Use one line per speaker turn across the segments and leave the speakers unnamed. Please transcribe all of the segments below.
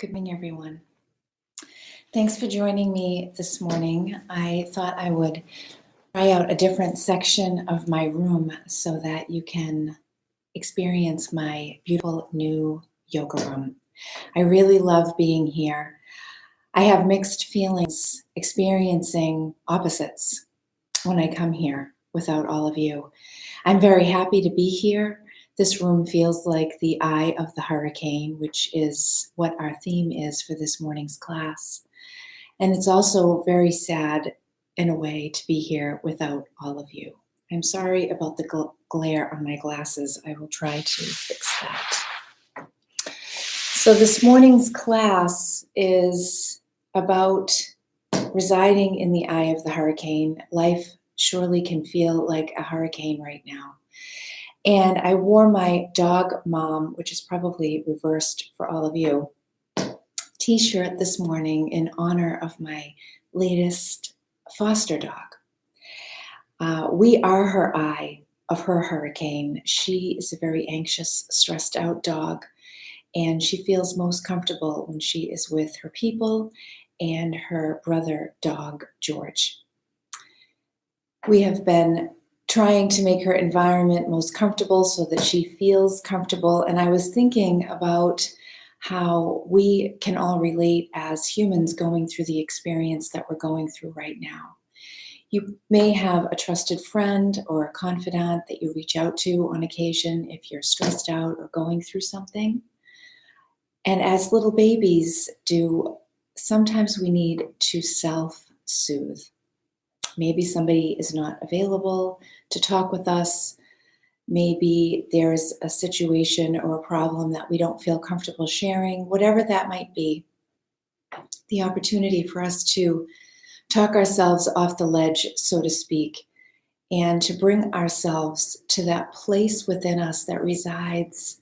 Good morning, everyone. Thanks for joining me this morning. I thought I would try out a different section of my room so that you can experience my beautiful new yoga room. I really love being here. I have mixed feelings experiencing opposites when I come here without all of you. I'm very happy to be here. This room feels like the eye of the hurricane, which is what our theme is for this morning's class. And it's also very sad in a way to be here without all of you. I'm sorry about the glare on my glasses. I will try to fix that. So this morning's class is about residing in the eye of the hurricane. Life surely can feel like a hurricane right now. And I wore my dog mom, which is probably reversed for all of you, t-shirt this morning in honor of my latest foster dog. We are her eye of her hurricane. She is a very anxious, stressed out dog, and she feels most comfortable when she is with her people and her brother dog, George. We have been trying to make her environment most comfortable so that she feels comfortable. And I was thinking about how we can all relate as humans going through the experience that we're going through right now. You may have a trusted friend or a confidant that you reach out to on occasion if you're stressed out or going through something. And as little babies do, sometimes we need to self-soothe. Maybe somebody is not available to talk with us. Maybe there's a situation or a problem that we don't feel comfortable sharing, whatever that might be. The opportunity for us to talk ourselves off the ledge, so to speak, and to bring ourselves to that place within us that resides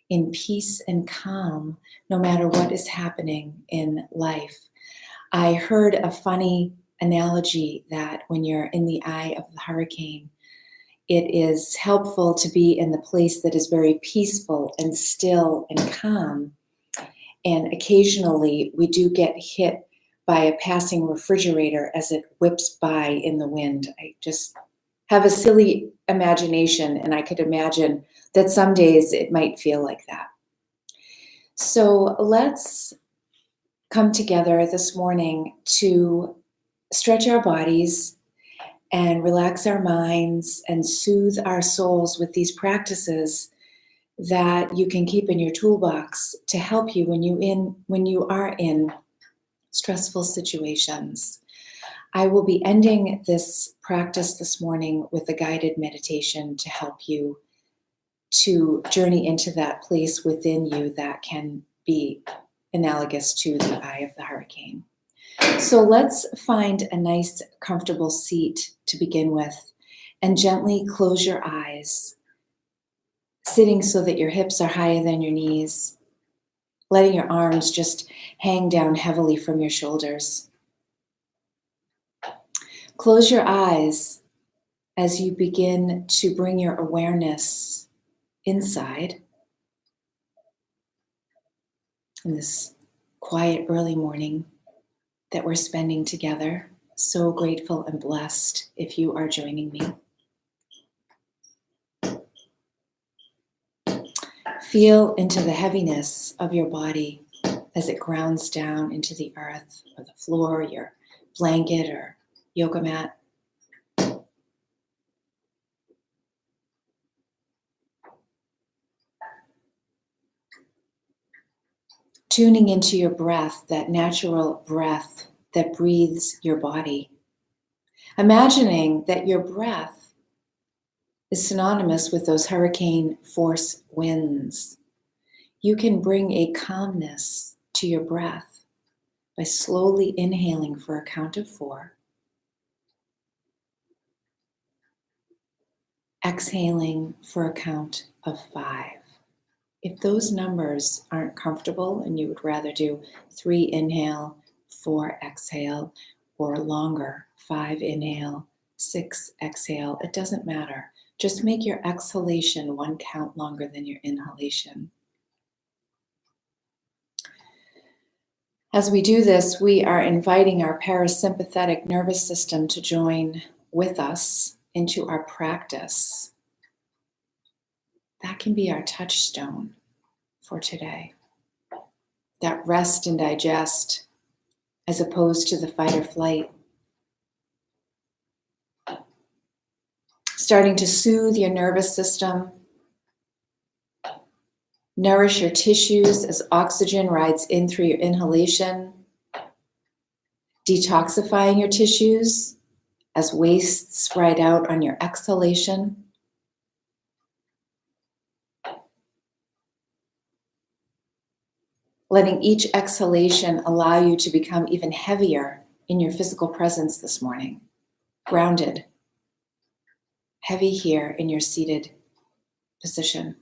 in peace and calm, no matter what is happening in life. I heard a funny analogy that when you're in the eye of the hurricane, it is helpful to be in the place that is very peaceful and still and calm. And occasionally we do get hit by a passing refrigerator as it whips by in the wind. I just have a silly imagination, and I could imagine that some days it might feel like that. So let's come together this morning to stretch our bodies and relax our minds and soothe our souls with these practices that you can keep in your toolbox to help you when you are in stressful situations. I will be ending this practice this morning with a guided meditation to help you to journey into that place within you that can be analogous to the eye of the hurricane. So let's find a nice, comfortable seat to begin with, and gently close your eyes, sitting so that your hips are higher than your knees, letting your arms just hang down heavily from your shoulders. Close your eyes as you begin to bring your awareness inside in this quiet early morning that we're spending together. So grateful and blessed if you are joining me. Feel into the heaviness of your body as it grounds down into the earth or the floor, your blanket or yoga mat. Tuning into your breath, that natural breath that breathes your body. Imagining that your breath is synonymous with those hurricane force winds. You can bring a calmness to your breath by slowly inhaling for a count of 4, exhaling for a count of 5. If those numbers aren't comfortable and you would rather do 3 inhale, 4 exhale, or longer, 5 inhale, 6 exhale, it doesn't matter. Just make your exhalation 1 count longer than your inhalation. As we do this, we are inviting our parasympathetic nervous system to join with us into our practice. That can be our touchstone for today. That rest and digest as opposed to the fight or flight. Starting to soothe your nervous system, nourish your tissues as oxygen rides in through your inhalation, detoxifying your tissues as wastes ride out on your exhalation. Letting each exhalation allow you to become even heavier in your physical presence this morning, grounded, heavy here in your seated position.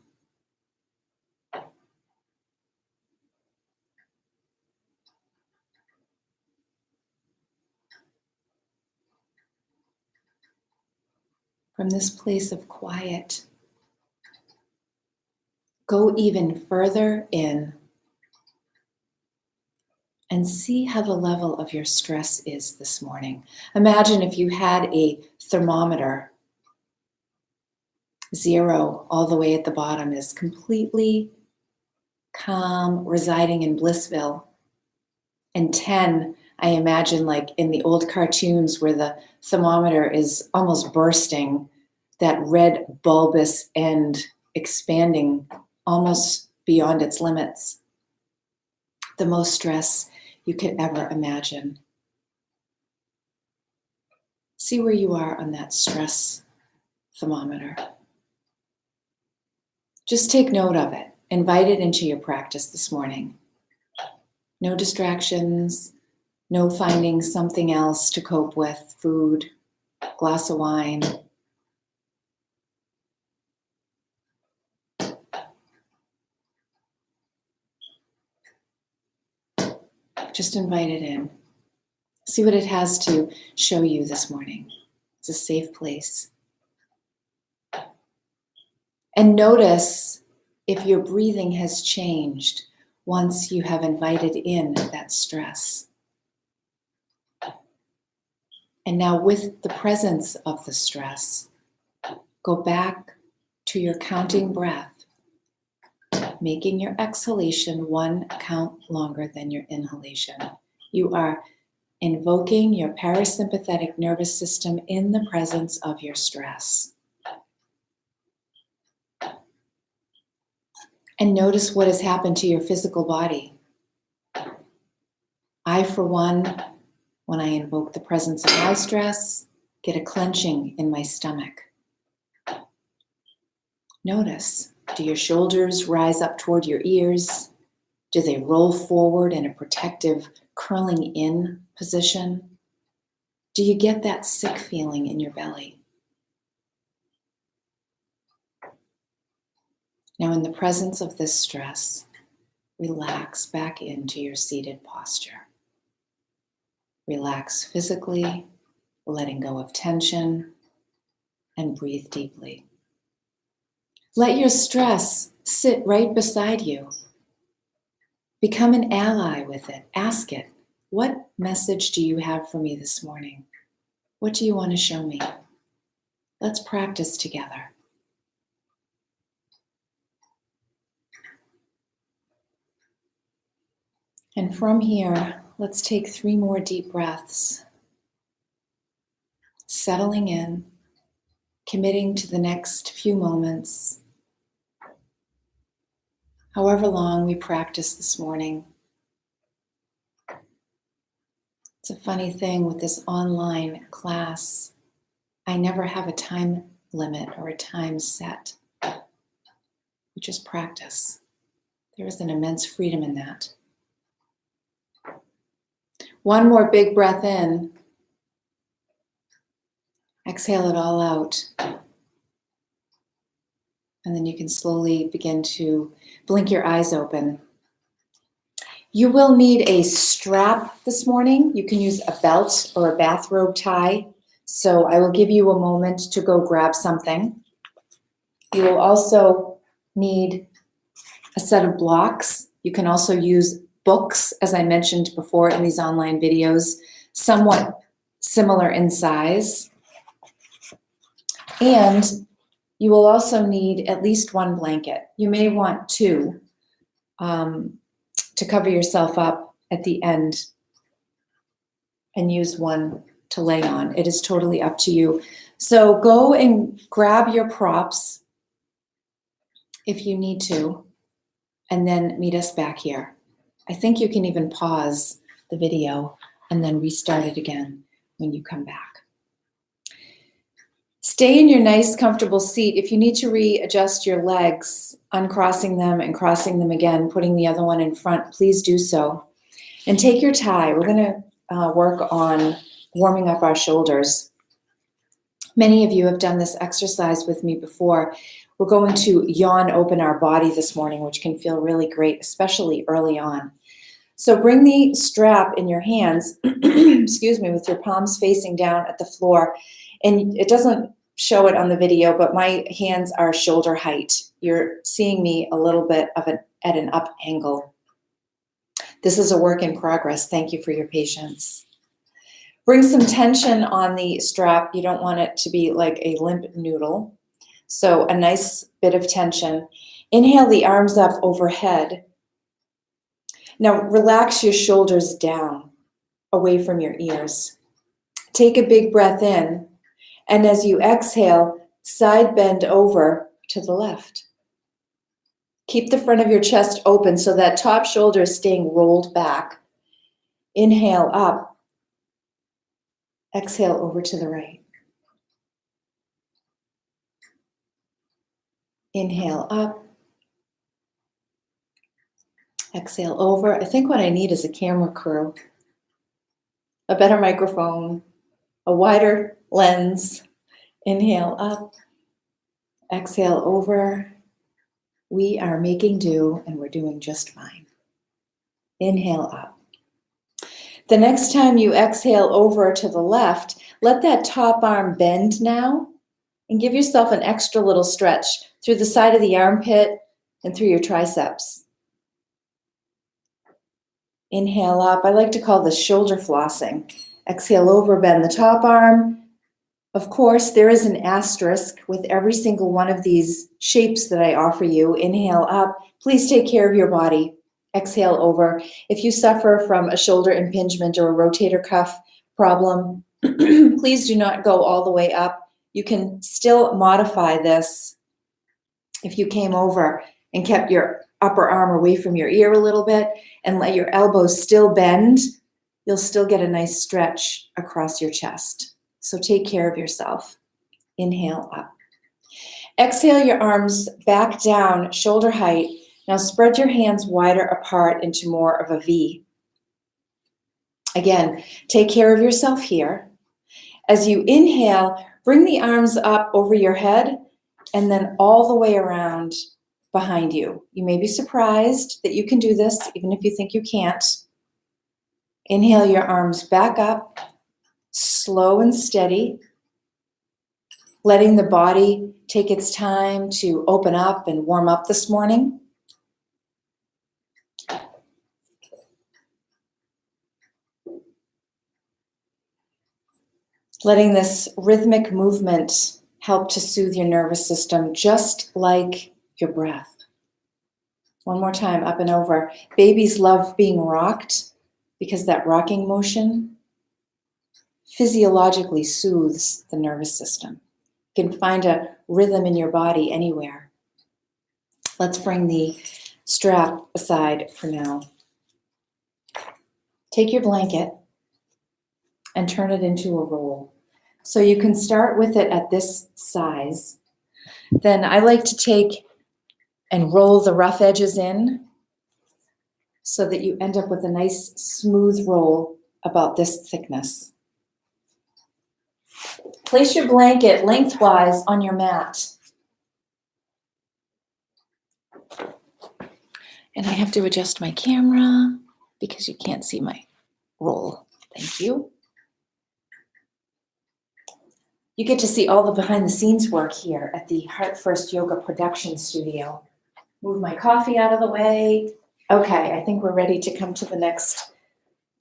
From this place of quiet, go even further in and see how the level of your stress is this morning. Imagine if you had a thermometer. 0 all the way at the bottom is completely calm, residing in Blissville. And 10, I imagine like in the old cartoons where the thermometer is almost bursting, that red bulbous end expanding almost beyond its limits. The most stress you could ever imagine. See where you are on that stress thermometer. Just take note of it. Invite it into your practice this morning. No distractions, no finding something else to cope with, food, glass of wine. Just invite it in. See what it has to show you this morning. It's a safe place. And notice if your breathing has changed once you have invited in that stress. And now with the presence of the stress, go back to your counting breath, making your exhalation 1 count longer than your inhalation. You are invoking your parasympathetic nervous system in the presence of your stress. And notice what has happened to your physical body. I, for one, when I invoke the presence of my stress, get a clenching in my stomach. Notice, do your shoulders rise up toward your ears? Do they roll forward in a protective curling in position? Do you get that sick feeling in your belly? Now, in the presence of this stress, relax back into your seated posture. Relax physically, letting go of tension, and breathe deeply. Let your stress sit right beside you. Become an ally with it. Ask it, what message do you have for me this morning? What do you want to show me? Let's practice together. And from here, let's take 3 more deep breaths. Settling in, committing to the next few moments, however long we practice this morning. It's a funny thing with this online class. I never have a time limit or a time set. We just practice. There is an immense freedom in that. 1 more big breath in. Exhale it all out. And then you can slowly begin to blink your eyes open. You will need a strap this morning. You can use a belt or a bathrobe tie. So I will give you a moment to go grab something. You will also need a set of blocks. You can also use books, as I mentioned before in these online videos, somewhat similar in size. And you will also need at least one blanket. You may want two to cover yourself up at the end and use one to lay on. It is totally up to you. So go and grab your props if you need to, and then meet us back here. I think you can even pause the video and then restart it again when you come back. Stay in your nice, comfortable seat. If you need to readjust your legs, uncrossing them and crossing them again, putting the other one in front, please do so. And take your tie. We're going to work on warming up our shoulders. Many of you have done this exercise with me before. We're going to yawn open our body this morning, which can feel really great, especially early on. So bring the strap in your hands, excuse me, with your palms facing down at the floor. And it doesn't show it on the video, but my hands are shoulder height. You're seeing me a little bit at an up angle. This is a work in progress. Thank you for your patience. Bring some tension on the strap. You don't want it to be like a limp noodle. So a nice bit of tension. Inhale the arms up overhead. Now relax your shoulders down, away from your ears. Take a big breath in, and as you exhale, side bend over to the left. Keep the front of your chest open so that top shoulder is staying rolled back. Inhale up. Exhale over to the right. Inhale up. Exhale over. I think what I need is a camera crew, a better microphone, a wider lens. Inhale up. Exhale over. We are making do and we're doing just fine. Inhale up. The next time you exhale over to the left, let that top arm bend now and give yourself an extra little stretch through the side of the armpit and through your triceps. Inhale up. I like to call this shoulder flossing. Exhale over, bend the top arm. Of course, there is an asterisk with every single one of these shapes that I offer you. Inhale up. Please take care of your body. Exhale over. If you suffer from a shoulder impingement or a rotator cuff problem, please do not go all the way up. You can still modify this if you came over and kept your upper arm away from your ear a little bit and let your elbows still bend. You'll still get a nice stretch across your chest. So take care of yourself. Inhale up. Exhale your arms back down, shoulder height. Now spread your hands wider apart into more of a V. Again, take care of yourself here. As you inhale, bring the arms up over your head and then all the way around behind you. You may be surprised that you can do this, even if you think you can't. Inhale your arms back up, slow and steady, letting the body take its time to open up and warm up this morning. Letting this rhythmic movement help to soothe your nervous system, just like your breath. One more time, up and over. Babies love being rocked because that rocking motion physiologically soothes the nervous system. You can find a rhythm in your body anywhere. Let's bring the strap aside for now. Take your blanket and turn it into a roll. So you can start with it at this size. Then I like to take and roll the rough edges in so that you end up with a nice smooth roll about this thickness. Place your blanket lengthwise on your mat. And I have to adjust my camera because you can't see my roll. Thank you. You get to see all the behind the scenes work here at the Heart First Yoga production studio. Move my coffee out of the way. Okay, I think we're ready to come to the next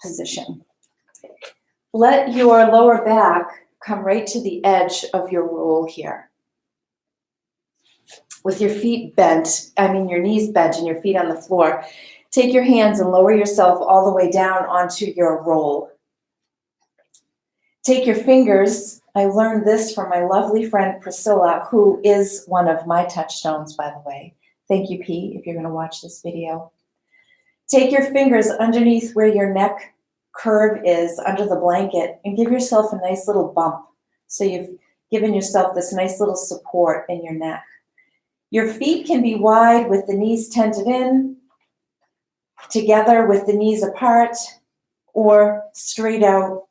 position. Let your lower back come right to the edge of your roll here. With your feet bent, your knees bent and your feet on the floor, take your hands and lower yourself all the way down onto your roll. Take your fingers. I learned this from my lovely friend Priscilla, who is one of my touchstones, by the way. Thank you, P, if you're going to watch this video. Take your fingers underneath where your neck curve is under the blanket and give yourself a nice little bump. So you've given yourself this nice little support in your neck. Your feet can be wide with the knees tented in, together with the knees apart, or straight out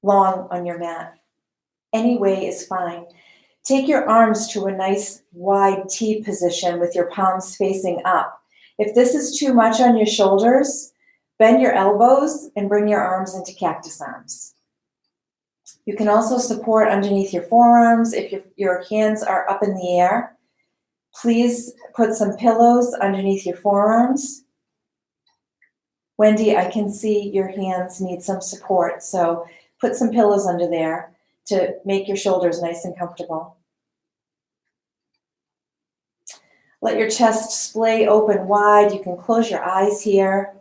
long on your mat. Any way is fine. Take your arms to a nice wide T position with your palms facing up. If this is too much on your shoulders, bend your elbows and bring your arms into cactus arms. You can also support underneath your forearms if your hands are up in the air. Please put some pillows underneath your forearms. Wendy, I can see your hands need some support, so put some pillows under there to make your shoulders nice and comfortable. Let your chest splay open wide. You can close your eyes here.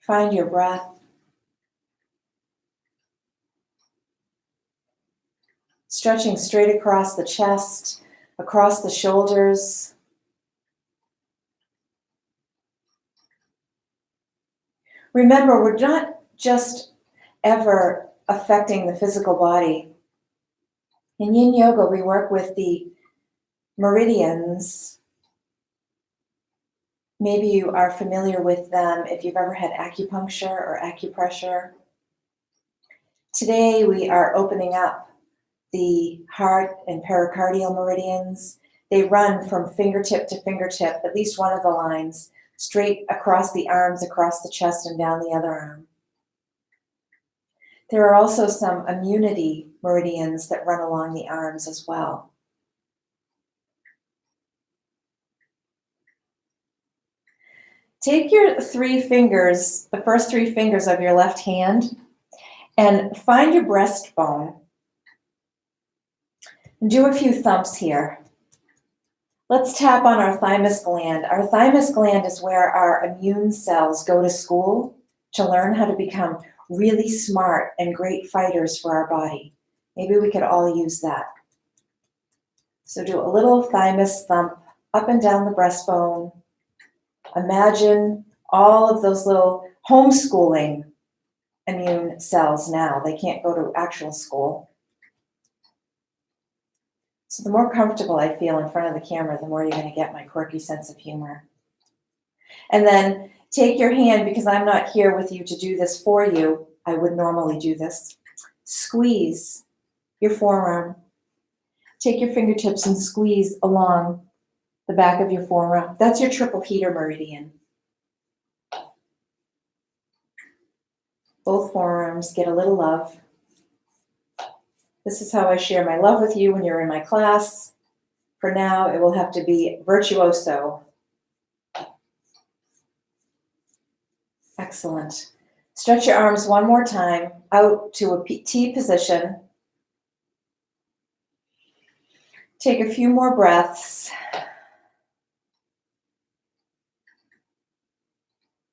Find your breath. Stretching straight across the chest, across the shoulders. Remember, we're not just ever affecting the physical body. In Yin Yoga, we work with the meridians. Maybe you are familiar with them if you've ever had acupuncture or acupressure. Today, we are opening up the heart and pericardial meridians. They run from fingertip to fingertip, at least one of the lines, straight across the arms, across the chest, and down the other arm. There are also some immunity meridians that run along the arms as well. Take your 3 fingers, the first 3 fingers of your left hand, and find your breastbone. And do a few thumps here. Let's tap on our thymus gland. Our thymus gland is where our immune cells go to school to learn how to become really smart and great fighters for our body. Maybe we could all use that. So do a little thymus thump up and down the breastbone. Imagine all of those little homeschooling immune cells now. They can't go to actual school. So the more comfortable I feel in front of the camera, the more you're going to get my quirky sense of humor. And then take your hand, because I'm not here with you to do this for you. I would normally do this. Squeeze your forearm. Take your fingertips and squeeze along the back of your forearm. That's your triple heater meridian. Both forearms get a little love. This is how I share my love with you when you're in my class. For now, it will have to be virtuoso. Excellent. Stretch your arms one more time out to a T position. Take a few more breaths.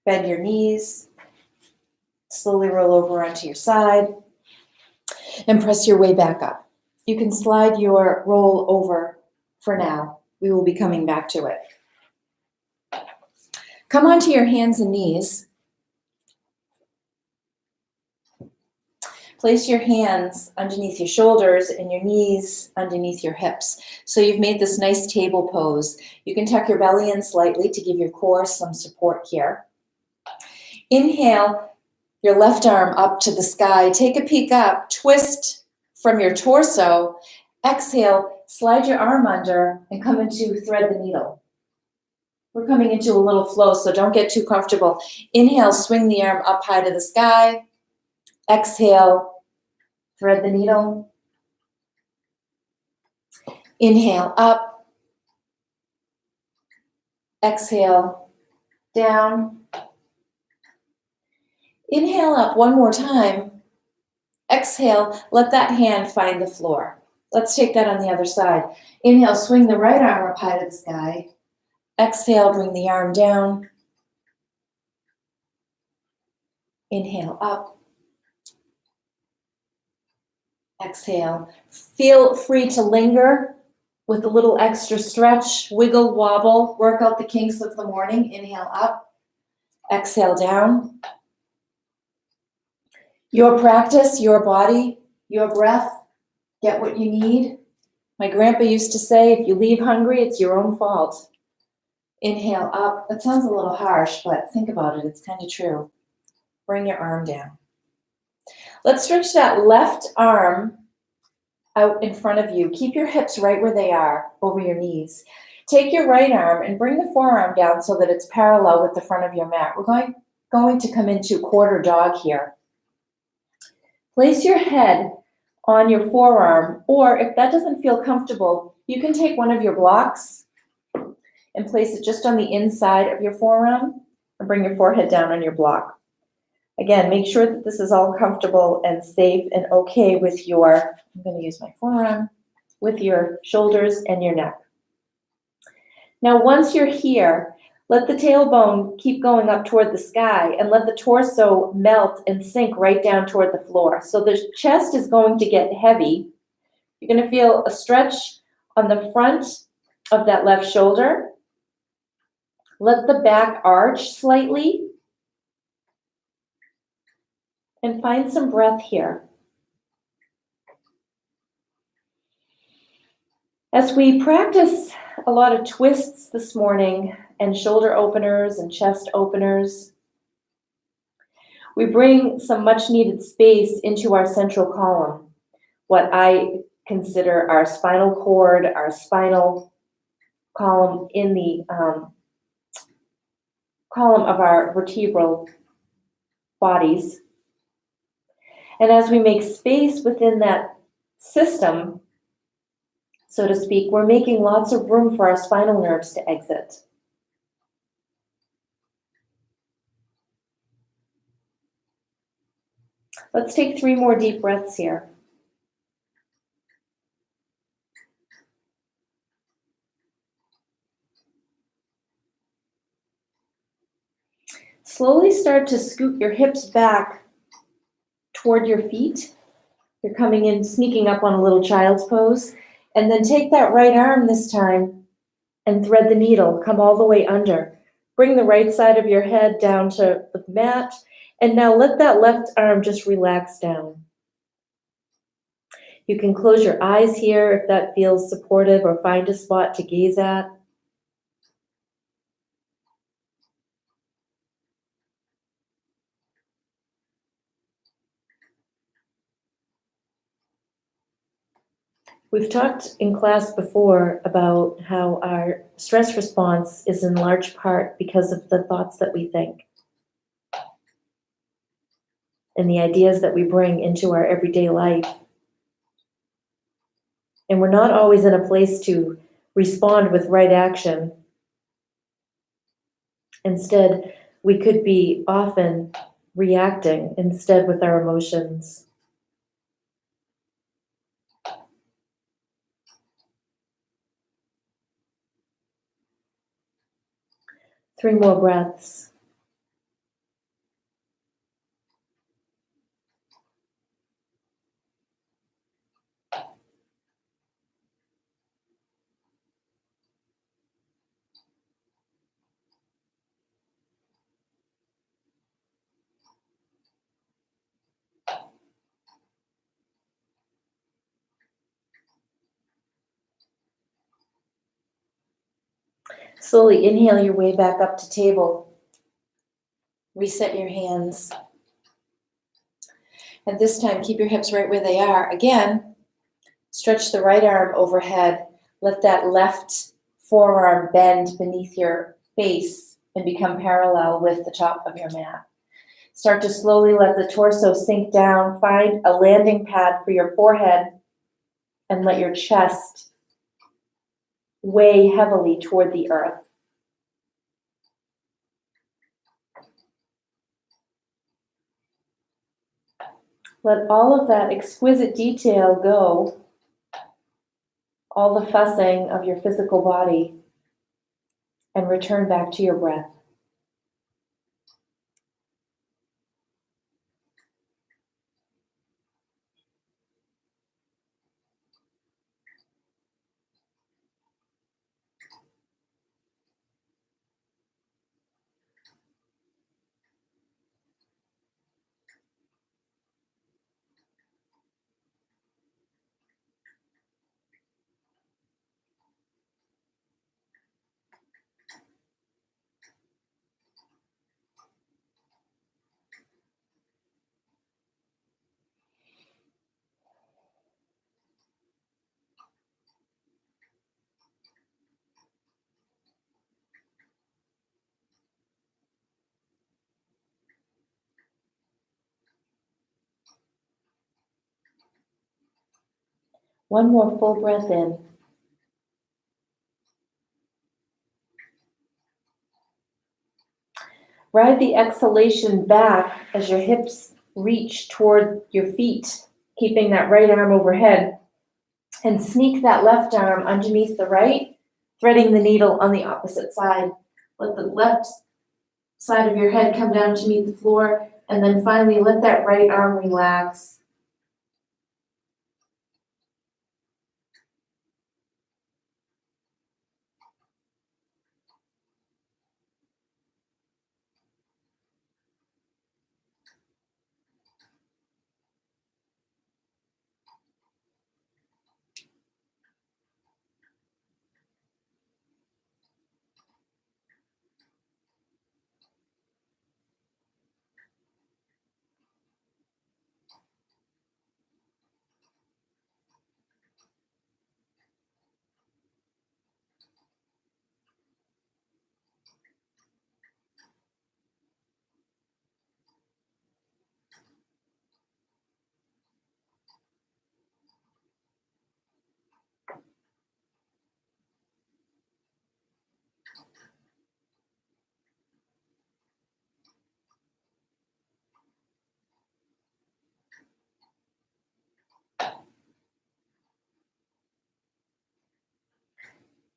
Bend your knees. Slowly roll over onto your side. And press your way back up. You can slide your roll over for now. We will be coming back to it. Come onto your hands and knees. Place your hands underneath your shoulders and your knees underneath your hips. So you've made this nice table pose. You can tuck your belly in slightly to give your core some support here. Inhale your left arm up to the sky. Take a peek up, twist from your torso. Exhale, slide your arm under and come into thread the needle. We're coming into a little flow, so don't get too comfortable. Inhale, swing the arm up high to the sky. Exhale, thread the needle. Inhale up. Exhale down. Inhale up one more time. Exhale, let that hand find the floor. Let's take that on the other side. Inhale, swing the right arm up high to the sky. Exhale, bring the arm down. Inhale up. Exhale. Feel free to linger with a little extra stretch, wiggle, wobble, work out the kinks of the morning. Inhale up. Exhale down. Your practice, your body, your breath, get what you need. My grandpa used to say, if you leave hungry, it's your own fault. Inhale up. That sounds a little harsh, but think about it. It's kind of true. Bring your arm down. Let's stretch that left arm out in front of you. Keep your hips right where they are, over your knees. Take your right arm and bring the forearm down so that it's parallel with the front of your mat. We're going to come into quarter dog here. Place your head on your forearm, or if that doesn't feel comfortable, you can take one of your blocks and place it just on the inside of your forearm and bring your forehead down on your block. Again, make sure that this is all comfortable and safe and okay with your, I'm going to use my forearm, with your shoulders and your neck. Now, once you're here, let the tailbone keep going up toward the sky and let the torso melt and sink right down toward the floor. So the chest is going to get heavy. You're going to feel a stretch on the front of that left shoulder. Let the back arch slightly. And find some breath here. As we practice a lot of twists this morning and shoulder openers and chest openers, we bring some much needed space into our central column, what I consider our spinal cord, our spinal column in the column of our vertebral bodies. And as we make space within that system, so to speak, we're making lots of room for our spinal nerves to exit. Let's take 3 more deep breaths here. Slowly start to scoot your hips back toward your feet. You're coming in, sneaking up on a little child's pose. And then take that right arm this time and thread the needle. Come all the way under. Bring the right side of your head down to the mat. And now let that left arm just relax down. You can close your eyes here if that feels supportive, or find a spot to gaze at. We've talked in class before about how our stress response is in large part because of the thoughts that we think and the ideas that we bring into our everyday life. And we're not always in a place to respond with right action. Instead, we could be often reacting instead with our emotions. Three more breaths. Slowly inhale your way back up to table. Reset your hands. And this time, keep your hips right where they are. Again, stretch the right arm overhead. Let that left forearm bend beneath your face and become parallel with the top of your mat. Start to slowly let the torso sink down. Find a landing pad for your forehead and let your chest
weigh heavily toward the earth. Let all of that exquisite detail go, all the fussing of your physical body, and return back to your breath. One more full breath in. Ride the exhalation back as your hips reach toward your feet, keeping that right arm overhead. And sneak that left arm underneath the right, threading the needle on the opposite side. Let the left side of your head come down to meet the floor, and then finally let that right arm relax.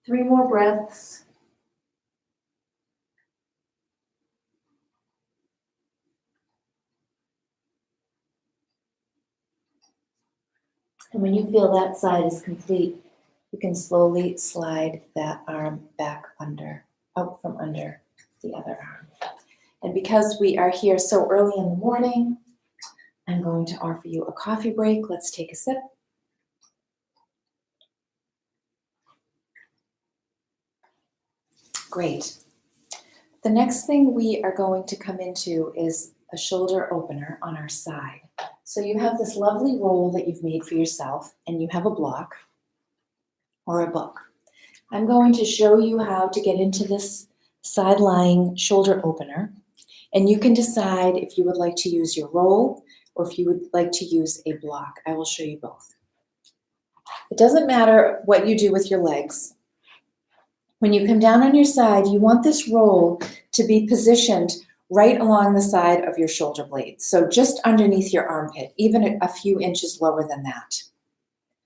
Three more breaths. And when you feel that side is complete, you can slowly slide that arm back out from under the other arm. And because we are here so early in the morning, I'm going to offer you a coffee break. Let's take a sip. Great. The next thing we are going to come into is a shoulder opener on our side. So you have this lovely roll that you've made for yourself, and you have a block or a book. I'm going to show you how to get into this side-lying shoulder opener, and you can decide if you would like to use your roll or if you would like to use a block. I will show you both. It doesn't matter what you do with your legs. When you come down on your side, you want this roll to be positioned right along the side of your shoulder blade. So just underneath your armpit, even a few inches lower than that.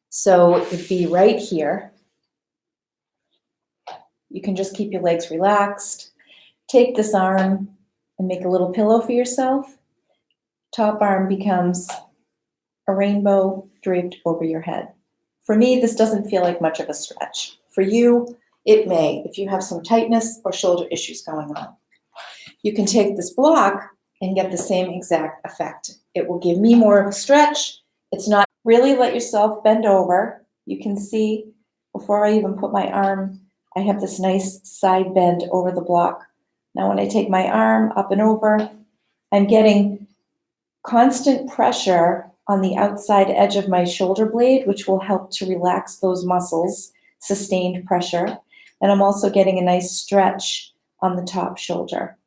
So it'd be right here. You can just keep your legs relaxed. Take this arm and make a little pillow for yourself. Top arm becomes a rainbow draped over your head. For me, this doesn't feel like much of a stretch. For you, it may, if you have some tightness or shoulder issues going on. You can take this block and get the same exact effect. It will give me more of a stretch. It's not really, let yourself bend over. You can see before I even put my arm, I have this nice side bend over the block. Now when I take my arm up and over, I'm getting constant pressure on the outside edge of my shoulder blade, which will help to relax those muscles, sustained pressure. And I'm also getting a nice stretch on the top shoulder.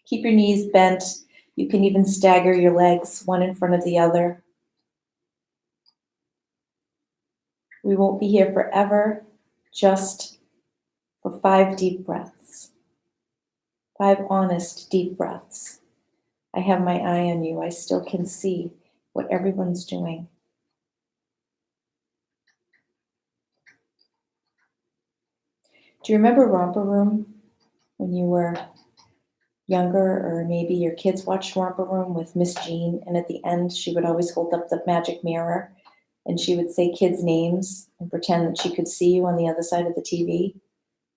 Keep your knees bent. You can even stagger your legs one in front of the other. We won't be here forever. just for 5 deep breaths. 5 honest, deep breaths. I have my eye on you. I still can see what everyone's doing. Do you remember Romper Room when you were younger, or maybe your kids watched Romper Room with Miss Jean, and at the end she would always hold up the magic mirror and she would say kids' names and pretend that she could see you on the other side of the TV?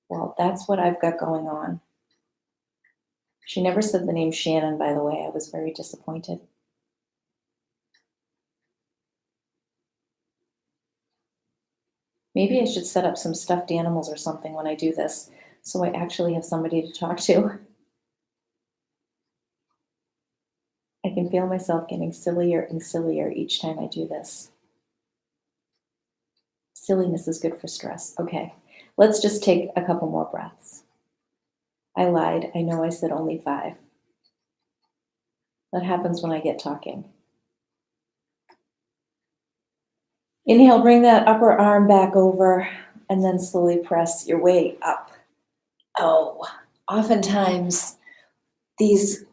Well, that's what I've got going on. She never said the name Shannon, by the way. I was very disappointed. Maybe I should set up some stuffed animals or something when I do this, so I actually have somebody to talk to. I can feel myself getting sillier and sillier each time I do this. Silliness is good for stress. Okay, let's just take a couple more breaths. I lied. I know I said only 5. That happens when I get talking. Inhale, bring that upper arm back over, and then slowly press your way up. Oh, oftentimes these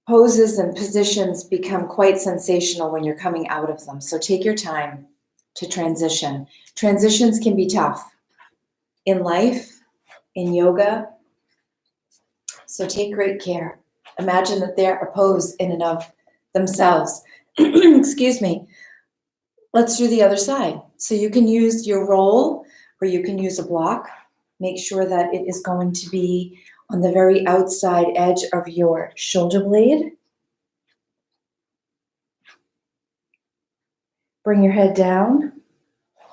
poses and positions become quite sensational when you're coming out of them. So take your time to transition. Transitions can be tough in life, in yoga. So take great care. Imagine that they're a pose in and of themselves. Excuse me. Let's do the other side. So you can use your roll or you can use a block. Make sure that it is going to be on the very outside edge of your shoulder blade. Bring your head down,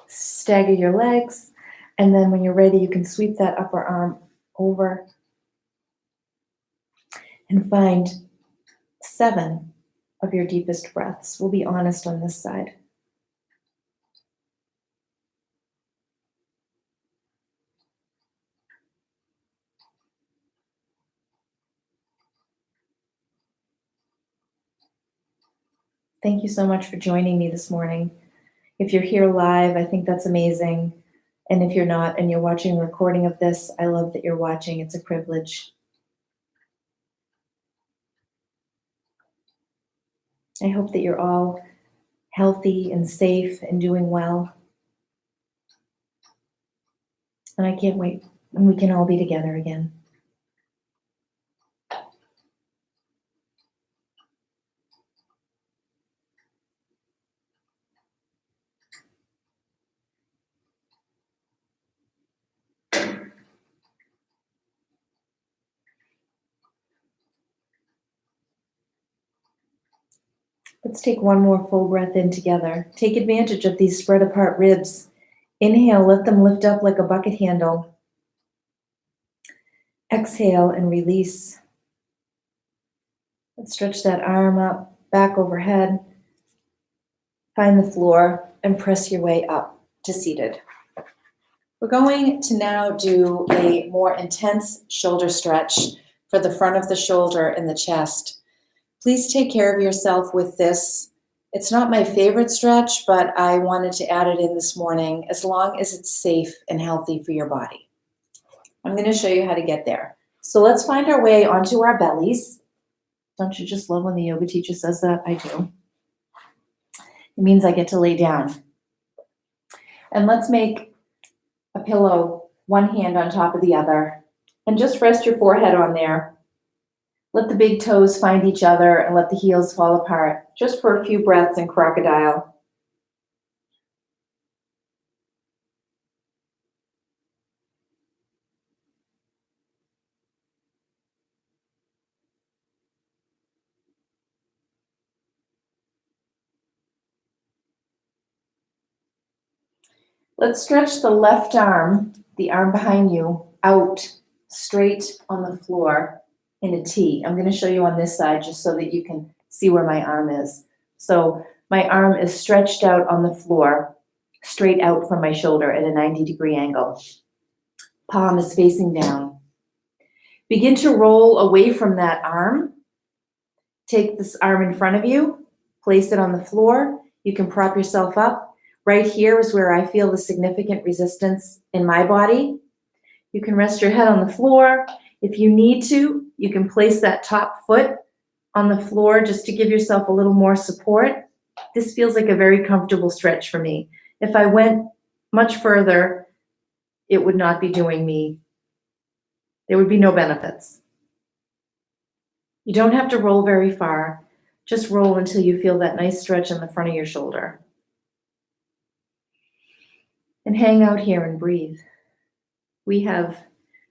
stagger your legs, and then when you're ready, you can sweep that upper arm over and find 7 of your deepest breaths. We'll be honest on this side. Thank you so much for joining me this morning. If you're here live, I think that's amazing. And if you're not and you're watching a recording of this, I love that you're watching. It's a privilege. I hope that you're all healthy and safe and doing well. And I can't wait when we can all be together again. Let's take one more full breath in together. Take advantage of these spread apart ribs. Inhale, let them lift up like a bucket handle. Exhale and release. Let's stretch that arm up, back overhead. Find the floor and press your way up to seated. We're going to now do a more intense shoulder stretch for the front of the shoulder and the chest. Please take care of yourself with this. It's not my favorite stretch, but I wanted to add it in this morning as long as it's safe and healthy for your body. I'm going to show you how to get there. So let's find our way onto our bellies. Don't you just love when the yoga teacher says that? I do. It means I get to lay down. And let's make a pillow, one hand on top of the other, and just rest your forehead on there. Let the big toes find each other and let the heels fall apart, just for a few breaths in crocodile. Let's stretch the left arm, the arm behind you, out straight on the floor in a T. I'm going to show you on this side just so that you can see where my arm is. So my arm is stretched out on the floor, straight out from my shoulder at a 90-degree angle. Palm is facing down. Begin to roll away from that arm. Take this arm in front of you, place it on the floor. You can prop yourself up. Right here is where I feel the significant resistance in my body. You can rest your head on the floor. If you need to, you can place that top foot on the floor just to give yourself a little more support. This feels like a very comfortable stretch for me. If I went much further, it would not be doing me. There would be no benefits. You don't have to roll very far. Just roll until you feel that nice stretch in the front of your shoulder. And hang out here and breathe. We have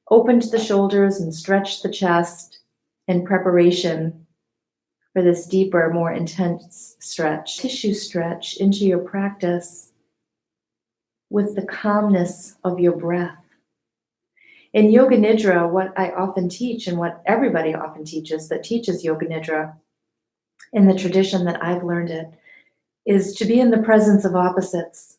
opened the shoulders and stretched the chest in preparation for this deeper, more intense stretch. Tissue stretch into your practice with the calmness of your breath. In Yoga Nidra, what I often teach and what everybody often teaches that teaches Yoga Nidra in the tradition that I've learned it is to be in the presence of opposites.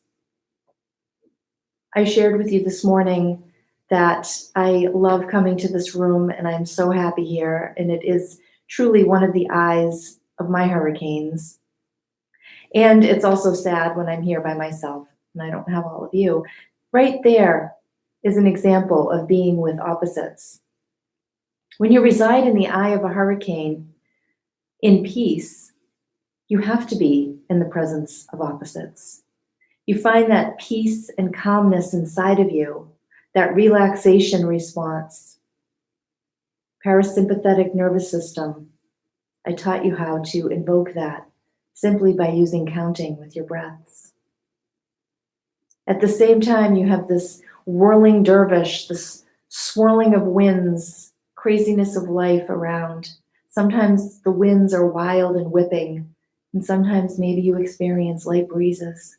I shared with you this morning that I love coming to this room and I'm so happy here, and it is truly one of the eyes of my hurricanes. And it's also sad when I'm here by myself and I don't have all of you. Right there is an example of being with opposites. When you reside in the eye of a hurricane in peace, you have to be in the presence of opposites. You find that peace and calmness inside of you, that relaxation response, parasympathetic nervous system. I taught you how to invoke that simply by using counting with your breaths. At the same time, you have this whirling dervish, this swirling of winds, craziness of life around. Sometimes the winds are wild and whipping, and sometimes maybe you experience light breezes.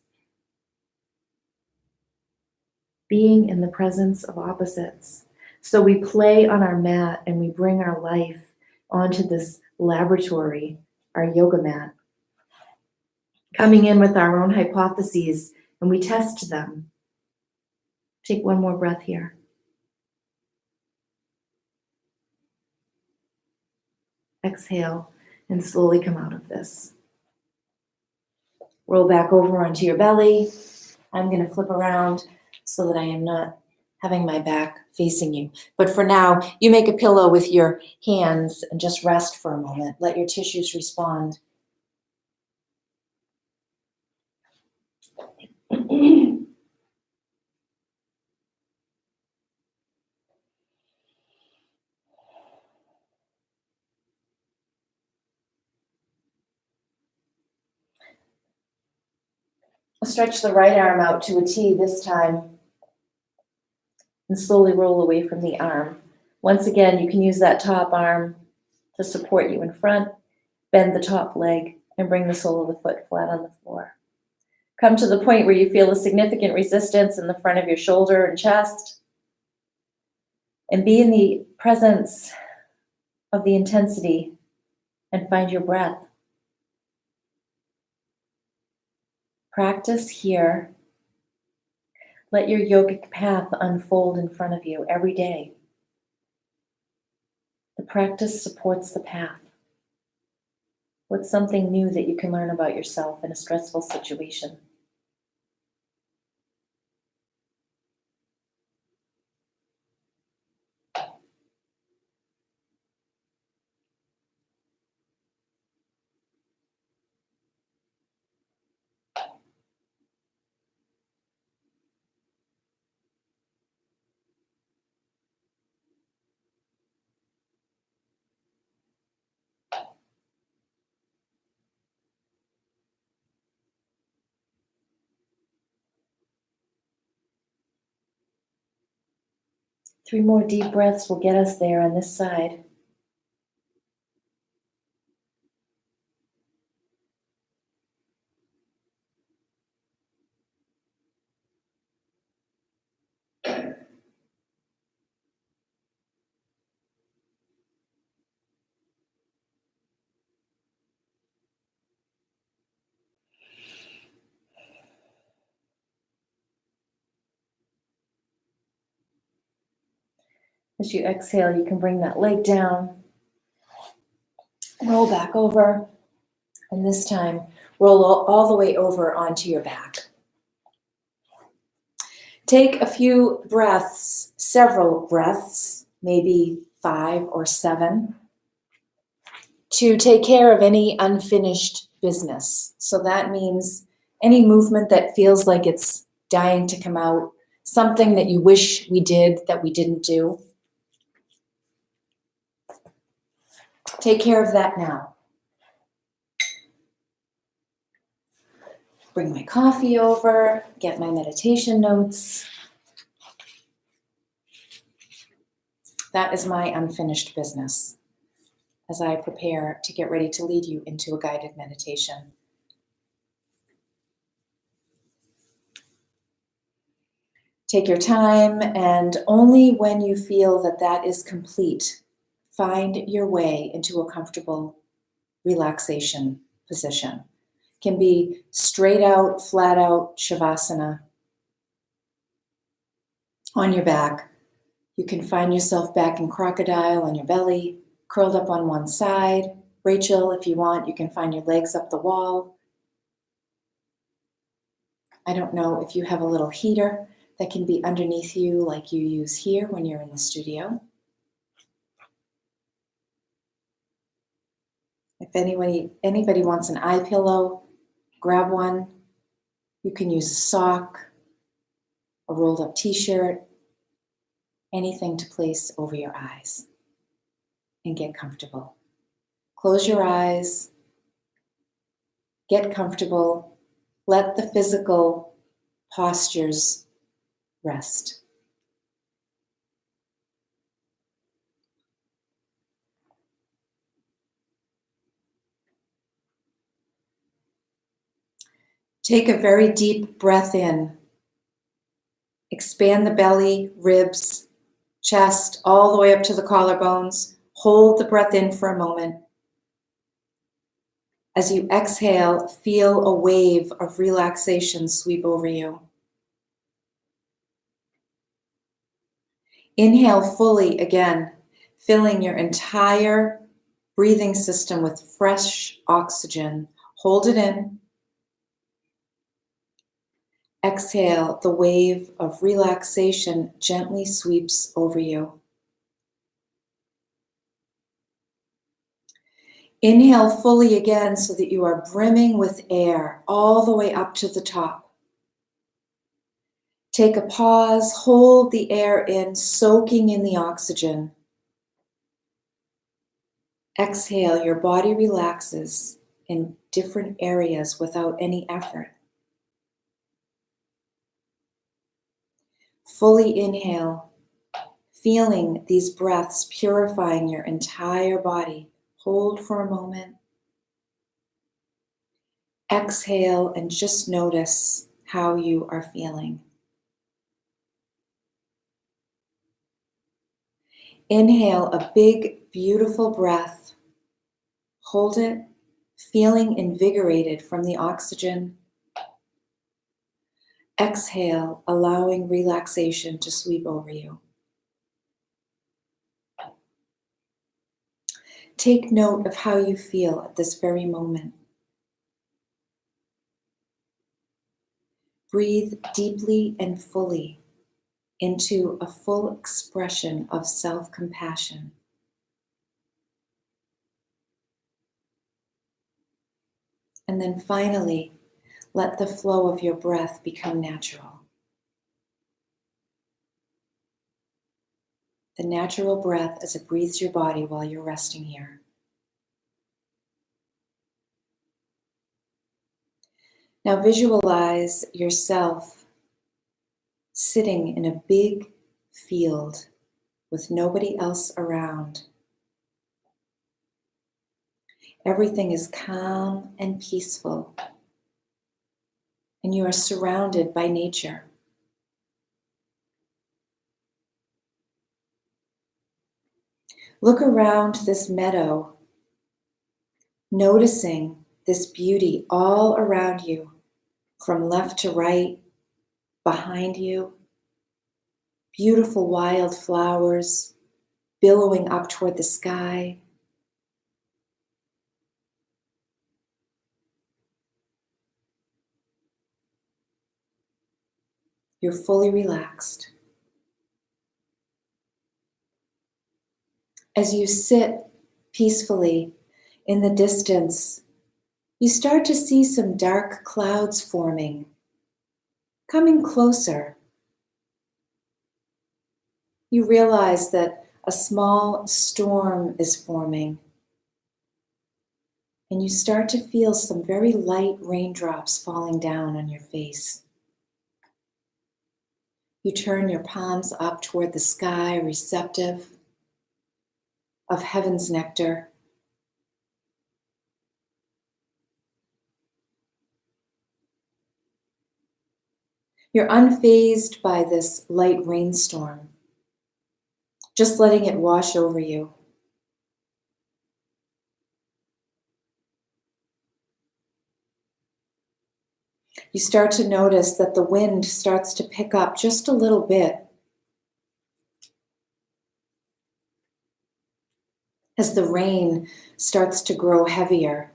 Being in the presence of opposites. So we play on our mat and we bring our life onto this laboratory, our yoga mat, coming in with our own hypotheses, and we test them. Take one more breath here. Exhale and slowly come out of this. Roll back over onto your belly. I'm going to flip around so that I am not having my back facing you. But for now, you make a pillow with your hands and just rest for a moment. Let your tissues respond. Stretch the right arm out to a T this time and slowly roll away from the arm. Once again, you can use that top arm to support you in front, bend the top leg, and bring the sole of the foot flat on the floor. Come to the point where you feel a significant resistance in the front of your shoulder and chest, and be in the presence of the intensity and find your breath. Practice here. Let your yogic path unfold in front of you every day. The practice supports the path. What's something new that you can learn about yourself in a stressful situation? Three more deep breaths will get us there on this side. As you exhale, you can bring that leg down, roll back over, and this time roll all the way over onto your back.
Take a few breaths, several breaths, maybe 5 or 7, to take care of any unfinished business. So that means any movement that feels like it's dying to come out, something that you wish we did that we didn't do. Take care of that now. Bring my coffee over, get my meditation notes. That is my unfinished business as I prepare to get ready to lead you into a guided meditation. Take your time, and only when you feel that that is complete, find your way into a comfortable relaxation position. It can be straight out, flat out Shavasana on your back. You can find yourself back in crocodile on your belly, curled up on one side. Rachel, if you want, you can find your legs up the wall. I don't know if you have a little heater that can be underneath you like you use here when you're in the studio. If anybody wants an eye pillow, grab one. You can use a sock, a rolled up t-shirt, anything to place over your eyes and get comfortable. Close your eyes, get comfortable, let the physical postures rest. Take a very deep breath in. Expand the belly, ribs, chest, all the way up to the collarbones. Hold the breath in for a moment. As you exhale, feel a wave of relaxation sweep over you. Inhale fully again, filling your entire breathing system with fresh oxygen. Hold it in. Exhale, the wave of relaxation gently sweeps over you. Inhale fully again so that you are brimming with air all the way up to the top. Take a pause, hold the air in, soaking in the oxygen. Exhale, your body relaxes in different areas without any effort. Fully inhale, feeling these breaths purifying your entire body. Hold for a moment. Exhale and just notice how you are feeling. Inhale a big, beautiful breath. Hold it, feeling invigorated from the oxygen. Exhale, allowing relaxation to sweep over you. Take note of how you feel at this very moment. Breathe deeply and fully into a full expression of self-compassion. And then finally, let the flow of your breath become natural. The natural breath as it breathes your body while you're resting here. Now visualize yourself sitting in a big field with nobody else around. Everything is calm and peaceful, and you are surrounded by nature. Look around this meadow, noticing this beauty all around you, from left to right, behind you. Beautiful wild flowers billowing up toward the sky. You're fully relaxed. As you sit peacefully in the distance, you start to see some dark clouds forming, coming closer. You realize that a small storm is forming, and you start to feel some very light raindrops falling down on your face. You turn your palms up toward the sky, receptive of heaven's nectar. You're unfazed by this light rainstorm, just letting it wash over you. You start to notice that the wind starts to pick up just a little bit as the rain starts to grow heavier.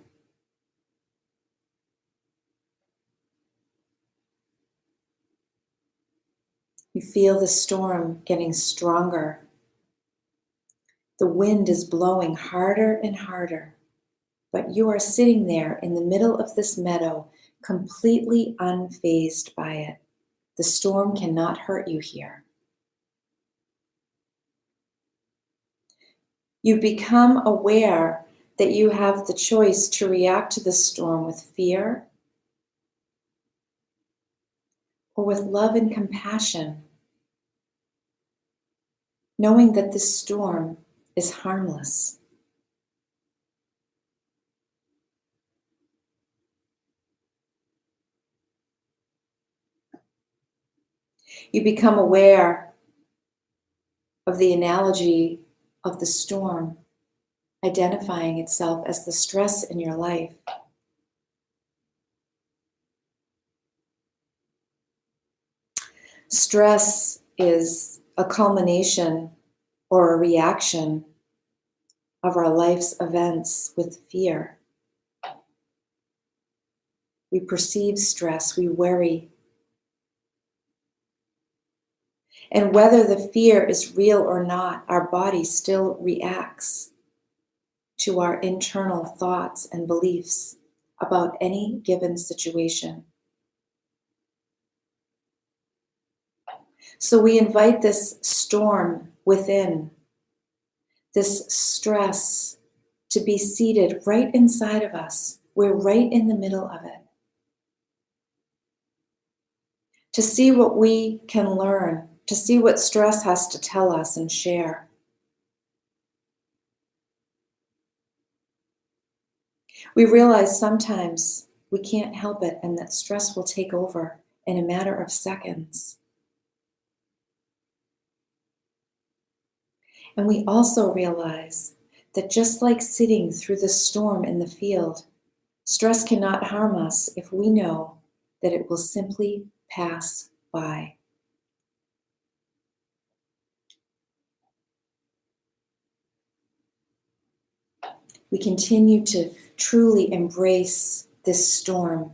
You feel the storm getting stronger. The wind is blowing harder and harder, but you are sitting there in the middle of this meadow, completely unfazed by it. The storm cannot hurt you here. You become aware that you have the choice to react to the storm with fear or with love and compassion, knowing that this storm is harmless. You become aware of the analogy of the storm identifying itself as the stress in your life. Stress is a culmination or a reaction of our life's events with fear. We perceive stress, we worry. And whether the fear is real or not, our body still reacts to our internal thoughts and beliefs about any given situation. So we invite this storm within, this stress, to be seated right inside of us. We're right in the middle of it. To see what we can learn, to see what stress has to tell us and share. We realize sometimes we can't help it and that stress will take over in a matter of seconds. And we also realize that just like sitting through the storm in the field, stress cannot harm us if we know that it will simply pass by. We continue to truly embrace this storm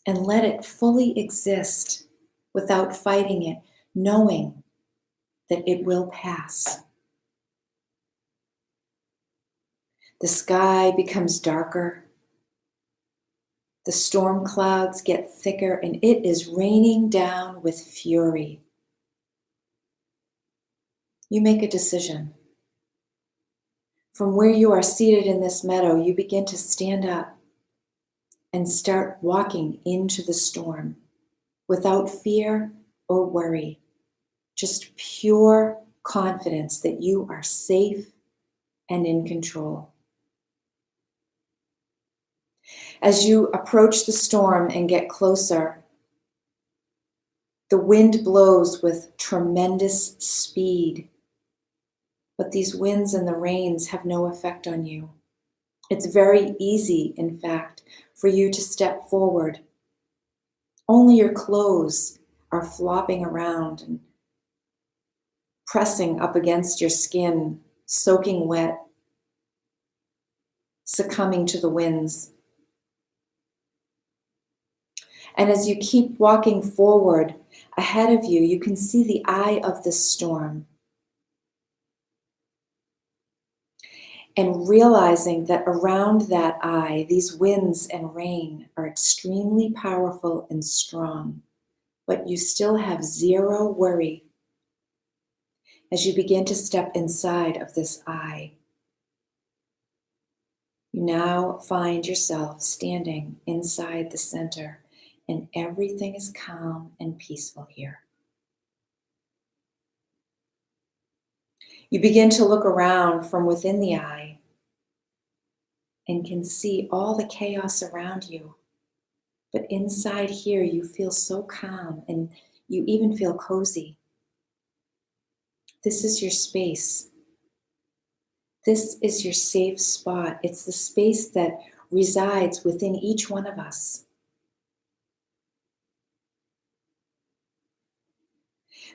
and let it fully exist without fighting it, knowing that it will pass. The sky becomes darker. The storm clouds get thicker, and it is raining down with fury. You make a decision. From where you are seated in this meadow, you begin to stand up and start walking into the storm without fear or worry, just pure confidence that you are safe and in control. As you approach the storm and get closer, the wind blows with tremendous speed, but these winds and the rains have no effect on you. It's very easy, in fact, for you to step forward. Only your clothes are flopping around and pressing up against your skin, soaking wet, succumbing to the winds. And as you keep walking forward, Ahead of you, you can see the eye of the storm. And realizing that around that eye, these winds and rain are extremely powerful and strong, but you still have zero worry as you begin to step inside of this eye. You now find yourself standing inside the center, and everything is calm and peaceful here. You begin to look around from within the eye and can see all the chaos around you. But inside here, you feel so calm and you even feel cozy. This is your space. This is your safe spot. It's the space that resides within each one of us.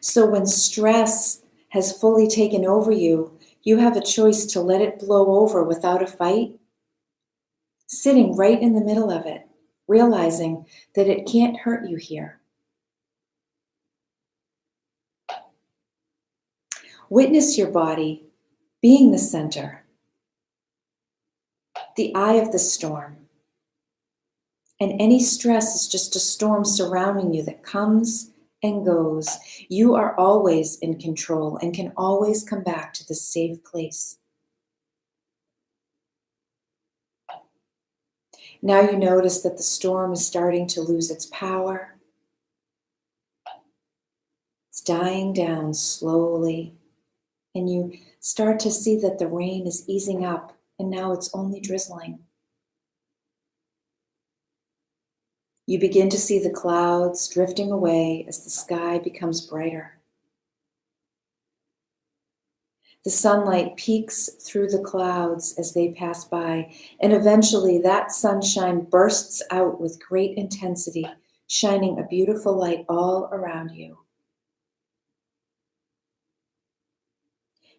So when stress has fully taken over you, you have a choice to let it blow over without a fight, sitting right in the middle of it, realizing that it can't hurt you here. Witness your body being the center, the eye of the storm. And any stress is just a storm surrounding you that comes and goes. You are always in control and can always come back to the safe place. Now you notice that the storm is starting to lose its power. It's dying down slowly, and you start to see that the rain is easing up, and now it's only drizzling. You begin to see the clouds drifting away as the sky becomes brighter. The sunlight peeks through the clouds as they pass by, and eventually that sunshine bursts out with great intensity, shining a beautiful light all around you.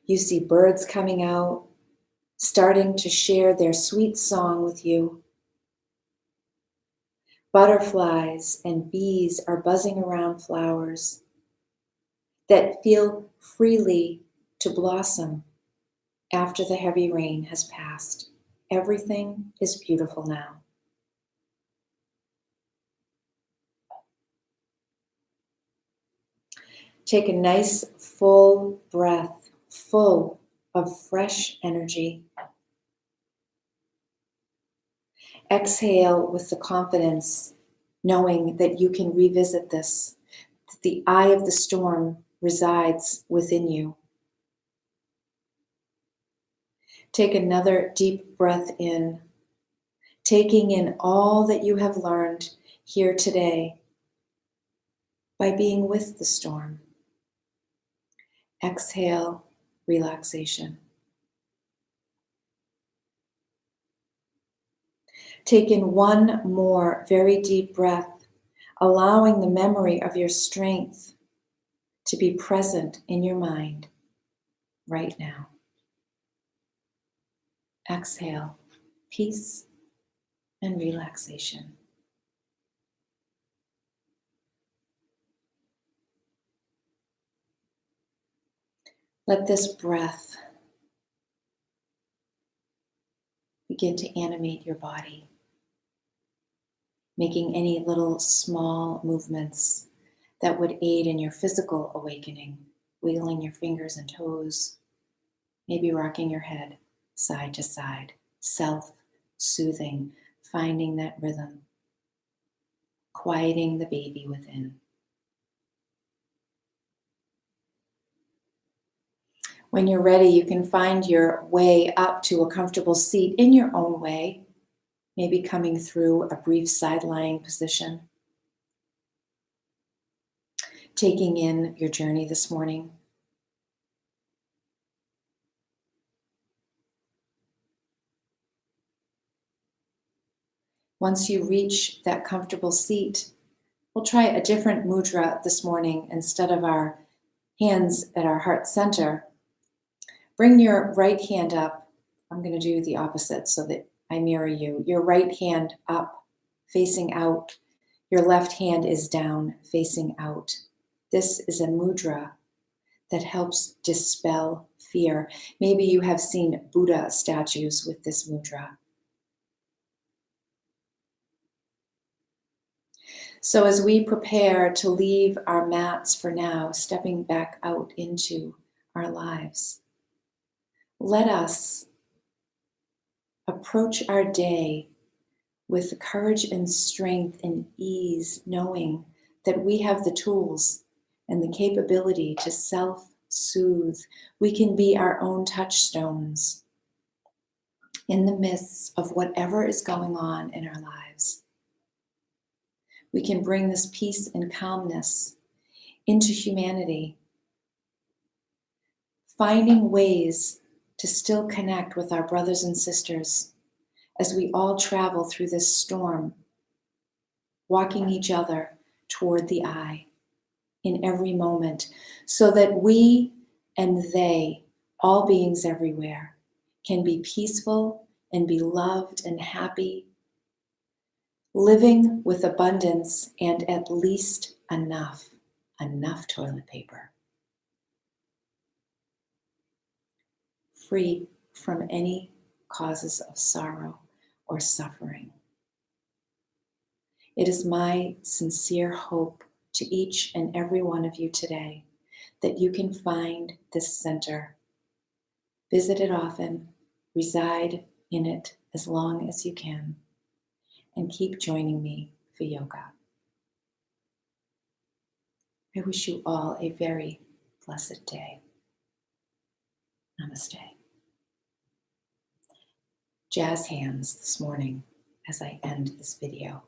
You see birds coming out, starting to share their sweet song with you. Butterflies and bees are buzzing around flowers that feel freely to blossom after the heavy rain has passed. Everything is beautiful now. Take a nice full breath, full of fresh energy. Exhale with the confidence, knowing that you can revisit this, that the eye of the storm resides within you. Take another deep breath in, taking in all that you have learned here today by being with the storm. Exhale, relaxation. Take in one more very deep breath, allowing the memory of your strength to be present in your mind right now. Exhale, peace and relaxation. Let this breath begin to animate your body, making any little small movements that would aid in your physical awakening, wiggling your fingers and toes, maybe rocking your head side to side, self-soothing, finding that rhythm, quieting the baby within. When you're ready, you can find your way up to a comfortable seat in your own way, maybe coming through a brief side lying position. Taking in your journey this morning. Once you reach that comfortable seat, we'll try a different mudra this morning. Instead of our hands at our heart center, bring your right hand up. I'm going to do the opposite so that I mirror you. Your right hand up, facing out. Your left hand is down, facing out. This is a mudra that helps dispel fear. Maybe you have seen Buddha statues with this mudra. So as we prepare to leave our mats for now, stepping back out into our lives, let us approach our day with courage and strength and ease, knowing that we have the tools and the capability to self-soothe. We can be our own touchstones in the midst of whatever is going on in our lives. We can bring this peace and calmness into humanity, finding ways to still connect with our brothers and sisters as we all travel through this storm, walking each other toward the eye in every moment, so that we and they, all beings everywhere, can be peaceful and be loved and happy, living with abundance and at least enough toilet paper. Free from any causes of sorrow or suffering. It is my sincere hope to each and every one of you today that you can find this center, visit it often, reside in it as long as you can, and keep joining me for yoga. I wish you all a very blessed day. Namaste. Jazz hands this morning as I end this video.